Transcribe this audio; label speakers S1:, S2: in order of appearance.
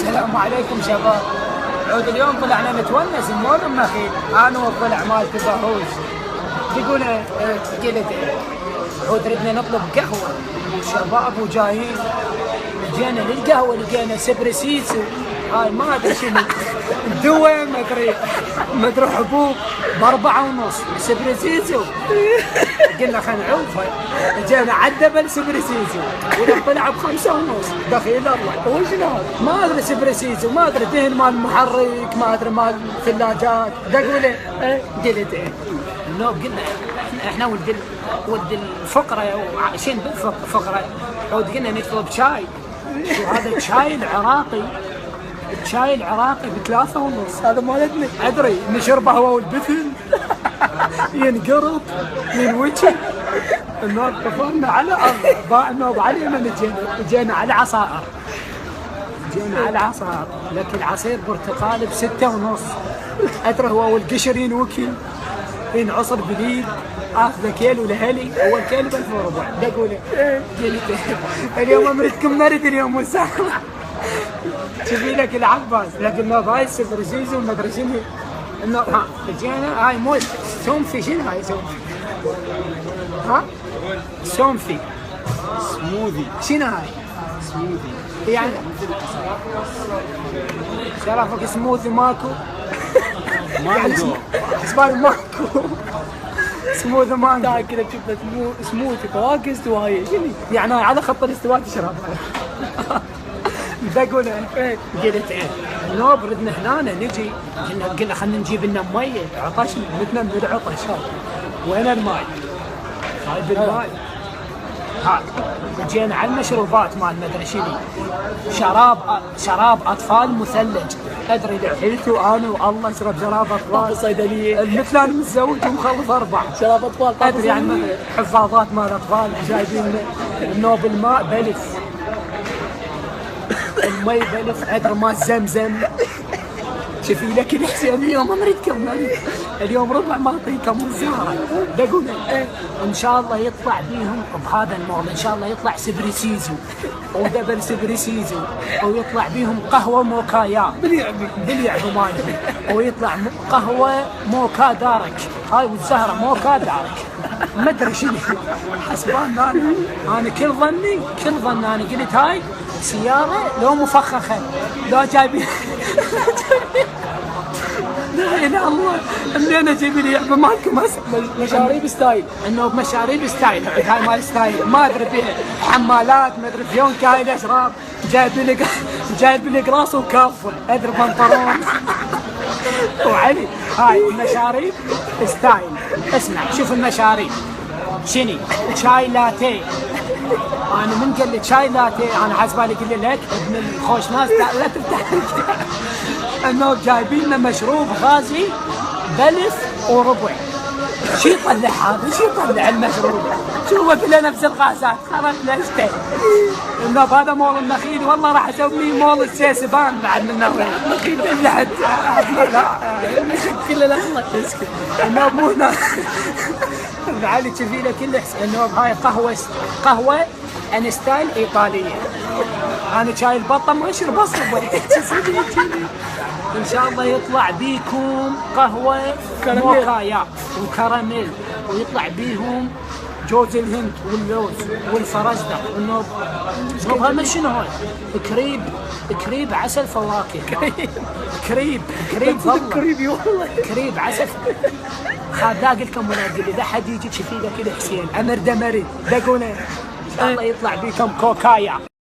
S1: السلام عليكم شباب. عود اليوم طلعنا نتونس نمر بمخيل انا وطلع مال تباهوش. تقول قلت عود ردنا نطلب قهوه وشباب وجايين. جينا للقهوه لقينا سبرسيسو، هاي ما ادري شنو دواء ما ادري حبوب ب4.5 سبرسيسو. قلنا خلينا نعوفها، جينا عدبل سبرسيسو ولا طلع ب5.5. دخيل الله وش هذا؟ ما ادري سبرسيسو، ما ادري دهن مال محرك، ما ادري مال ثلاجات. دقوا ايه قلت ايه النوب. قلنا احنا ولد الفقره وعايشين بالفقره. عود قلنا نطلب شاي. شو هذا الشاي العراقي؟ الشاي العراقي ب3.5. هذا مالتنا ادري نشربه هو والبثل ينقرط ينوجه. النوب طفرنا على ارض باع النوب علينا. جينا على عصائر، لكن العصير برتقال ب6.5. ادري هو والقشر ينوكي ينعصر باليد. اخذ كيلو لهلي، اول كيلو ب1400. دقوا لي اليوم امرتكم مرد اليوم والساعه شوفي لك العباس. لكن ما هاي سبرسيسو وما ادري شنو. انه ها جينا هاي مو سومفي. شنو هاي سومفي؟ ها سومفي
S2: سموذي.
S1: شنو هاي؟
S2: سموذي
S1: يعني شرفك سموذي ماكو؟
S2: مانجو
S1: اسمه ماكو سموذي مانجو.
S3: تعال كذا شفت سموثي فواكه استوائيه.
S1: يعني على خط الاستواء تشرب. بقول قلت النوب ردنا هنا نجي. قلنا خلينا نجيب لنا ميه. عطشنا متنا من العطش. وين الماي؟ هاي بالماي. هاي جينا على المشروبات مال مدري شنو. شراب اطفال مثلج. ادري لحيته انا والله اشرب شراب اطفال
S3: الصيدليه
S1: مثل انا متزوج ومخلص 4
S3: شراب اطفال.
S1: ادري يعني حفاضات مال اطفال جايبين. النوب الماء بلف، المي بلف. ادري مال زمزم. شوفي لك الحسين اليوم امريكم اليوم ربع ما اعطيكم الزهره. بقول ان شاء الله يطلع بيهم بهذا الموضوع. ان شاء الله يطلع سبرسيزو ودبل سبرسيزو، ويطلع بيهم قهوه موكايا باليعبو مالهم، ويطلع قهوه موكا دارك. هاي والزهره موكا دارك ما ادري شنو. حسبان انا كل ظني انا قلت هاي سياره لو مفخخه لو جايبين لا اله الا الله. منين اجيب لي لعبه مالكم هسه؟
S3: مشاريب ستايل.
S1: انه مشاريب ستايل. هاي مال ستايل ما ادري فيها حمالات، ما ادري فيهم كاين اشراب. جايب لي قراص وكافه. ادري بنطلون وعلي. هاي المشاريب ستايل. اسمع شوف المشاريب شني. شاي لاتيه. انا من قال لي شاي لاتيه انا حسبالي قل لك ابن الخوش ناس لا تفتح انه جايبين لنا مشروب غازي بلف وربع. شو يطلع هذا؟ شو يطلع المشروب؟ شو هو كله نفس الغازات. خرج ليشتي انه هذا مول النخيل. والله راح اسوي مول السيسبان بعد من النخيل لحد
S3: كله لحظه
S1: اسكت. انه مو هنا علي تشوفي له كله انه هاي قهوه انستايل ايطاليه. انا شاي البطه ما اشرب اصلا. ان شاء الله يطلع بيكم قهوه موكايا وكراميل، ويطلع بيهم جوز الهند واللوز والفرزدق والنوب. هذا شنو هاي؟ كريب عسل فواكه. كريب
S3: والله
S1: كريب عسل. ذاق لكم منادي اذا حد يجي تشوفي له كذا حسين امر دمري. دقونه ان شاء الله يطلع بيكم كوكايا.